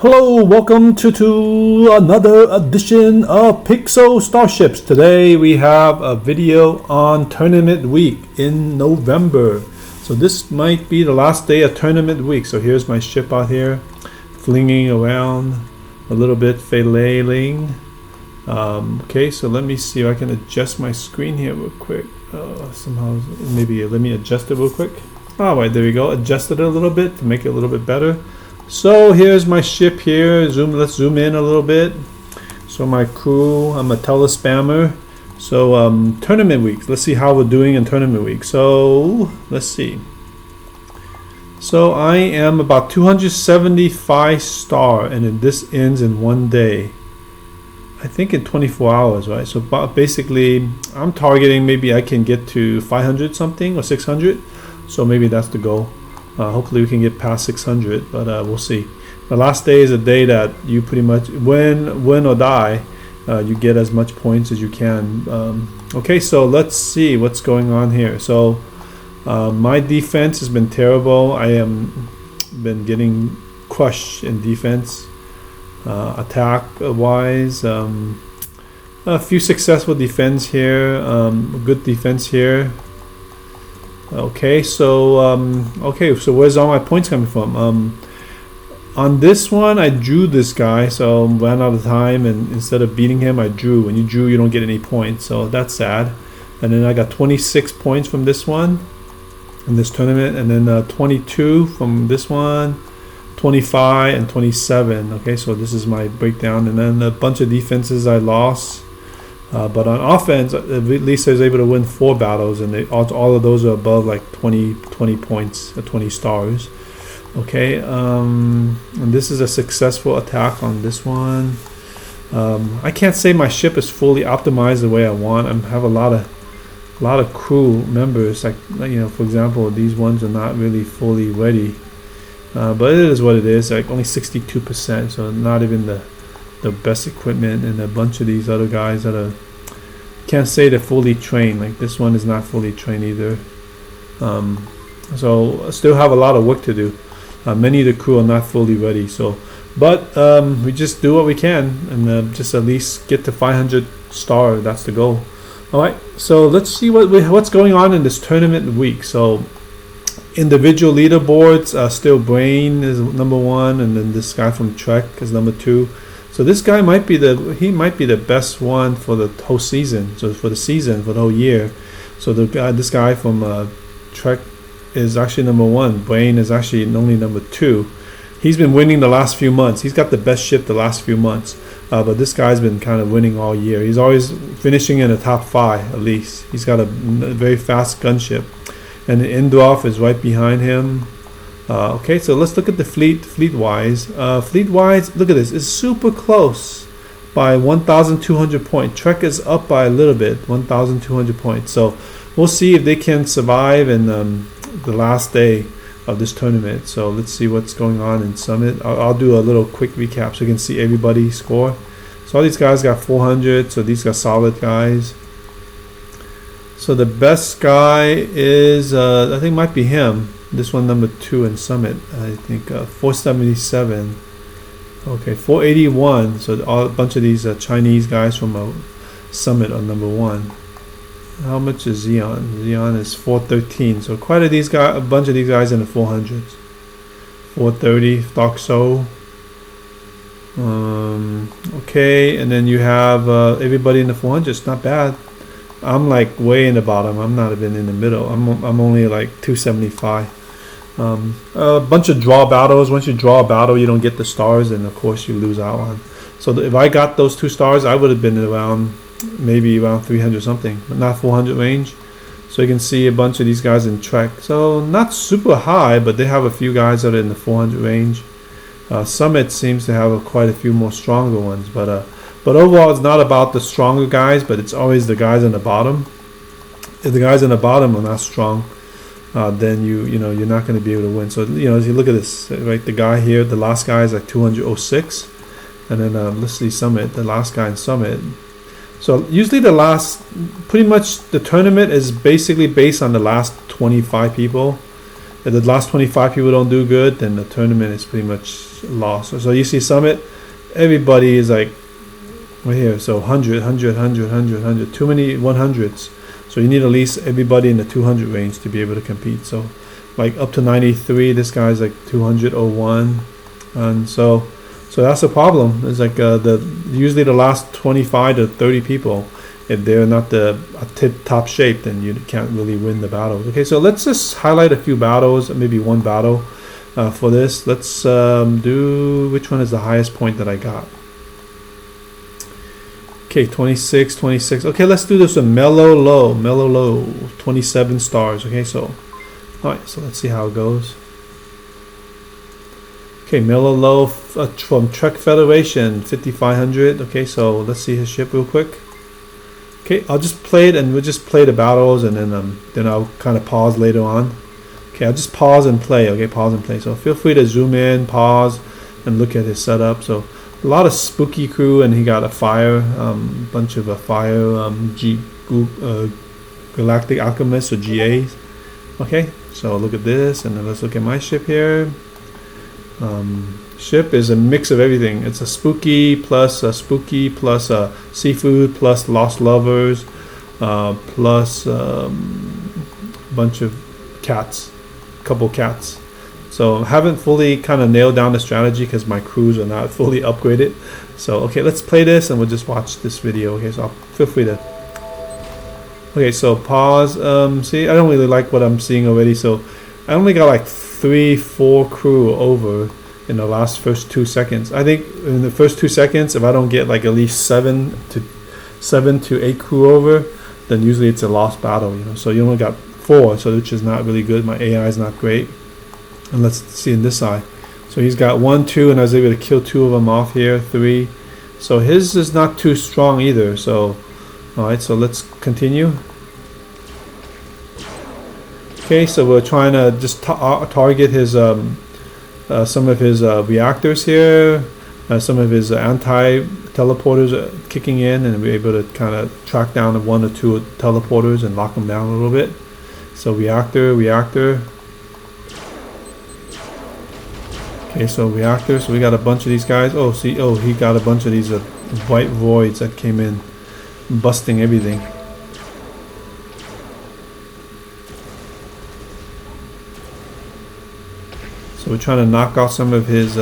Hello, welcome to another edition of Pixelstarships. Today we have a video on tournament week in November. So this might be the last day of tournament week. So here's my ship out here, flinging around a little bit, flailing. Okay, so let me see if I can adjust my screen here real quick. Somehow, maybe let me adjust it real quick. All right, there we go. Adjust it a little bit to make it a little bit better. So here's my ship here. Let's zoom in a little bit. So my crew, I'm a telespammer. So tournament week. Let's see how we're doing in tournament week. So let's see. So I am about 275 star, and then this ends in one day. I think in 24 hours, right? So basically, I'm targeting maybe I can get to 500 something or 600. So maybe that's the goal. Hopefully we can get past 600, but we'll see. The last day is a day that you pretty much win or die. You get as much points as you can. Okay, so let's see what's going on here. So my defense has been terrible. I am been getting crushed in defense. Attack wise, a few successful defense here. Good defense here. Okay, so where's all my points coming from? On this one, I drew this guy, so ran out of time, and instead of beating him, I drew. When you drew, you don't get any points, so that's sad. And then I got 26 points from this one in this tournament, and then 22 from this one, 25 and 27. Okay, so this is my breakdown, and then a bunch of defenses I lost. But on offense, at least I was able to win 4 battles, and all of those are above like 20 points, 20 stars. Okay, and this is a successful attack on this one. I can't say my ship is fully optimized the way I want. I have a lot of crew members. Like for example, these ones are not really fully ready. But it is what it is. Like only 62%, so not even the best equipment, and a bunch of these other guys that are can't say they're fully trained. Like this one is not fully trained either. So I still have a lot of work to do. Many of the crew are not fully ready. So, but we just do what we can, and just at least get to 500 star. That's the goal. All right. So let's see what's going on in this tournament week. So individual leaderboards, still Brain is number 1, and then this guy from Trek is number 2. So this guy might be the best one for the whole season. So for the whole year. So this guy from Trek is actually number 1. Brain is actually only number 2. He's been winning the last few months. He's got the best ship the last few months. But this guy's been kind of winning all year. He's always finishing in the top 5 at least. He's got a very fast gunship, and the Indorf is right behind him. Okay, so let's look at the fleet-wise. Fleet-wise, look at this. It's super close by 1,200 points. Trek is up by a little bit, 1,200 points. So we'll see if they can survive in the last day of this tournament. So let's see what's going on in Summit. I'll do a little quick recap so you can see everybody's score. So all these guys got 400, so these are solid guys. So the best guy is, I think might be him. This one number 2 in Summit. I think 477. Okay, 481. So a bunch of these Chinese guys from Summit are number 1. How much is Xeon? Xeon is 413. So quite a bunch of these guys in the 400s. 430. Doxo. Okay, and then you have everybody in the 400s. Not bad. I'm like way in the bottom. I'm not even in the middle. I'm only like 275. A bunch of draw battles. Once you draw a battle, you don't get the stars, and of course you lose out on. So if I got those 2 stars, I would have been around maybe around 300 something, but not 400 range. So you can see a bunch of these guys in Trek. So not super high, but they have a few guys that are in the 400 range. Summit seems to have quite a few more stronger ones, but overall, it's not about the stronger guys, but it's always the guys on the bottom. If the guys on the bottom are not strong, then you're not going to be able to win. So as you look at this, right, the guy here, the last guy is like 206, and then let's see Summit, the last guy in Summit. So usually pretty much the tournament is basically based on the last 25 people. if the last 25 people don't do good, then the tournament is pretty much lost. So you see Summit, everybody is like right here. So 100, 100, 100, 100, 100. Too many 100s. So you need at least everybody in the 200 range to be able to compete. So like up to 93, this guy's like 201, and so that's a problem. It's like usually the last 25 to 30 people, if they're not the top shape, then you can't really win the battles. Okay, so let's just highlight a few battles, maybe one battle for this. Let's do, which one is the highest point that I got? Okay, 26, 26. Okay, let's do this one. Mellow low, 27 stars. Okay, so alright, so let's see how it goes. Okay, Mellow Low from Trek Federation, 5500. Okay, so let's see his ship real quick. Okay, I'll just play it, and we'll just play the battles, and then I'll kind of pause later on. Okay, I'll just pause and play. Okay, pause and play. So feel free to zoom in, pause, and look at his setup. So a lot of spooky crew, and he got a fire, bunch of fire galactic alchemists or GAs. Okay, so look at this, and then let's look at my ship here. Ship is a mix of everything. It's a spooky plus seafood plus lost lovers plus bunch of cats, couple cats. So I haven't fully kind of nailed down the strategy because my crews are not fully upgraded. So okay, let's play this and we'll just watch this video. Okay, so feel free to. Okay, so pause. See, I don't really like what I'm seeing already. So I only got like 3-4 crew over in the first 2 seconds. I think in the first 2 seconds, if I don't get like at least 7 to 8 crew over, then usually it's a lost battle. So you only got 4, so which is not really good. My AI is not great. And let's see in this side. So he's got 1, 2, and I was able to kill 2 of them off here. 3. So his is not too strong either. So all right, so let's continue. Okay, so we're trying to just target his some of his reactors here, some of his anti-teleporters kicking in, and we're able to kind of track down 1 or 2 teleporters and lock them down a little bit. So reactor. Okay, so reactor. So we got a bunch of these guys. Oh, see, he got a bunch of these white voids that came in, busting everything. So we're trying to knock out some of his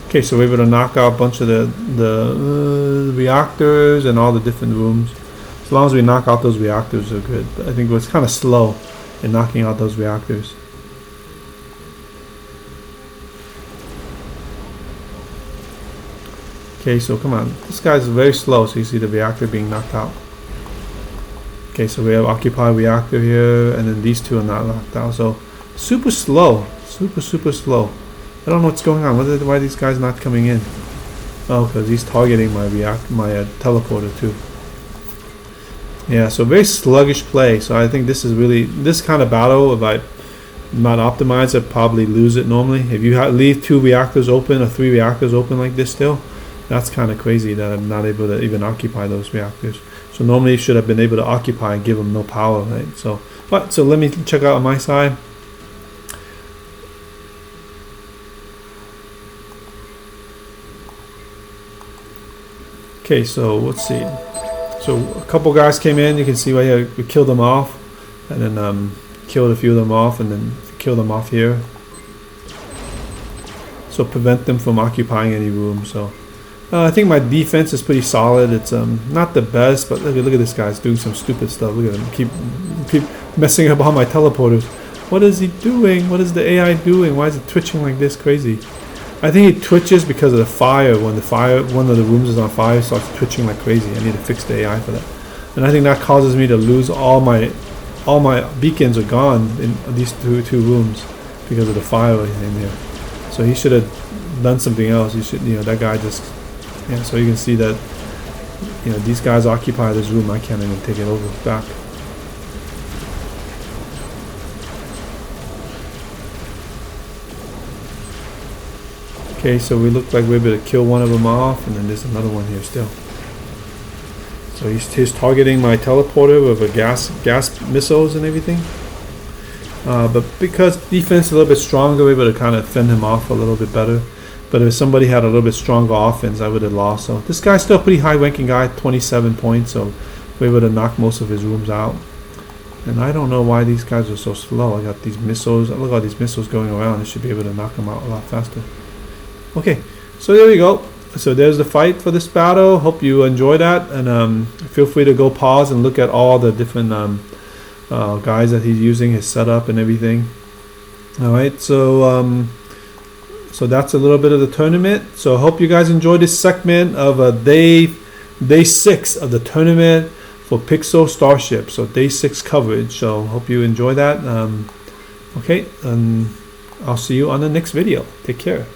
okay, so we're able to knock out a bunch of the reactors and all the different rooms. As long as we knock out those reactors, are good. But I think it's kind of slow in knocking out those reactors. Okay, so come on. This guy's very slow, so you see the reactor being knocked out. Okay, so we have Occupy Reactor here, and then these 2 are not knocked out. So super slow. Super slow. I don't know what's going on. Why are these guys not coming in? Oh, because he's targeting my teleporter too. Yeah, so very sluggish play. So I think this is really, this kind of battle, if I'm not optimized, I'd probably lose it normally. If you leave 2 reactors open or 3 reactors open like this still, that's kind of crazy that I'm not able to even occupy those reactors. So normally you should have been able to occupy and give them no power, right? So let me check out on my side. Okay, so let's see. So a couple guys came in. You can see right here, we killed them off, and then killed a few of them off, and then killed them off here. So prevent them from occupying any room. So I think my defense is pretty solid. It's not the best, but look at this guy's doing some stupid stuff. Look at him, keep messing up all my teleporters. What is he doing? What is the AI doing? Why is it twitching like this? Crazy. I think it twitches because of the fire. When one of the rooms is on fire, it starts twitching like crazy. I need to fix the AI for that. And I think that causes me to lose all my beacons are gone in these two rooms because of the fire in there. So he should have done something else. He should, that guy just. Yeah, so you can see that, these guys occupy this room. I can't even take it over back. Okay, so we look like we're able to kill one of them off, and then there's another one here still. So he's targeting my teleporter with a gas missiles and everything. But because defense is a little bit stronger, we were able to kind of fend him off a little bit better. But if somebody had a little bit stronger offense, I would have lost. So this guy's still a pretty high-ranking guy, 27 points. So we would have knocked most of his rooms out. And I don't know why these guys are so slow. I got these missiles. Look at all these missiles going around. I should be able to knock them out a lot faster. Okay, so there we go. So there's the fight for this battle. Hope you enjoy that. And feel free to go pause and look at all the different guys that he's using, his setup and everything. All right, so so that's a little bit of the tournament. So I hope you guys enjoyed this segment of day 6 of the tournament for Pixelstarship. So day 6 coverage. So hope you enjoy that. Okay, and I'll see you on the next video. Take care.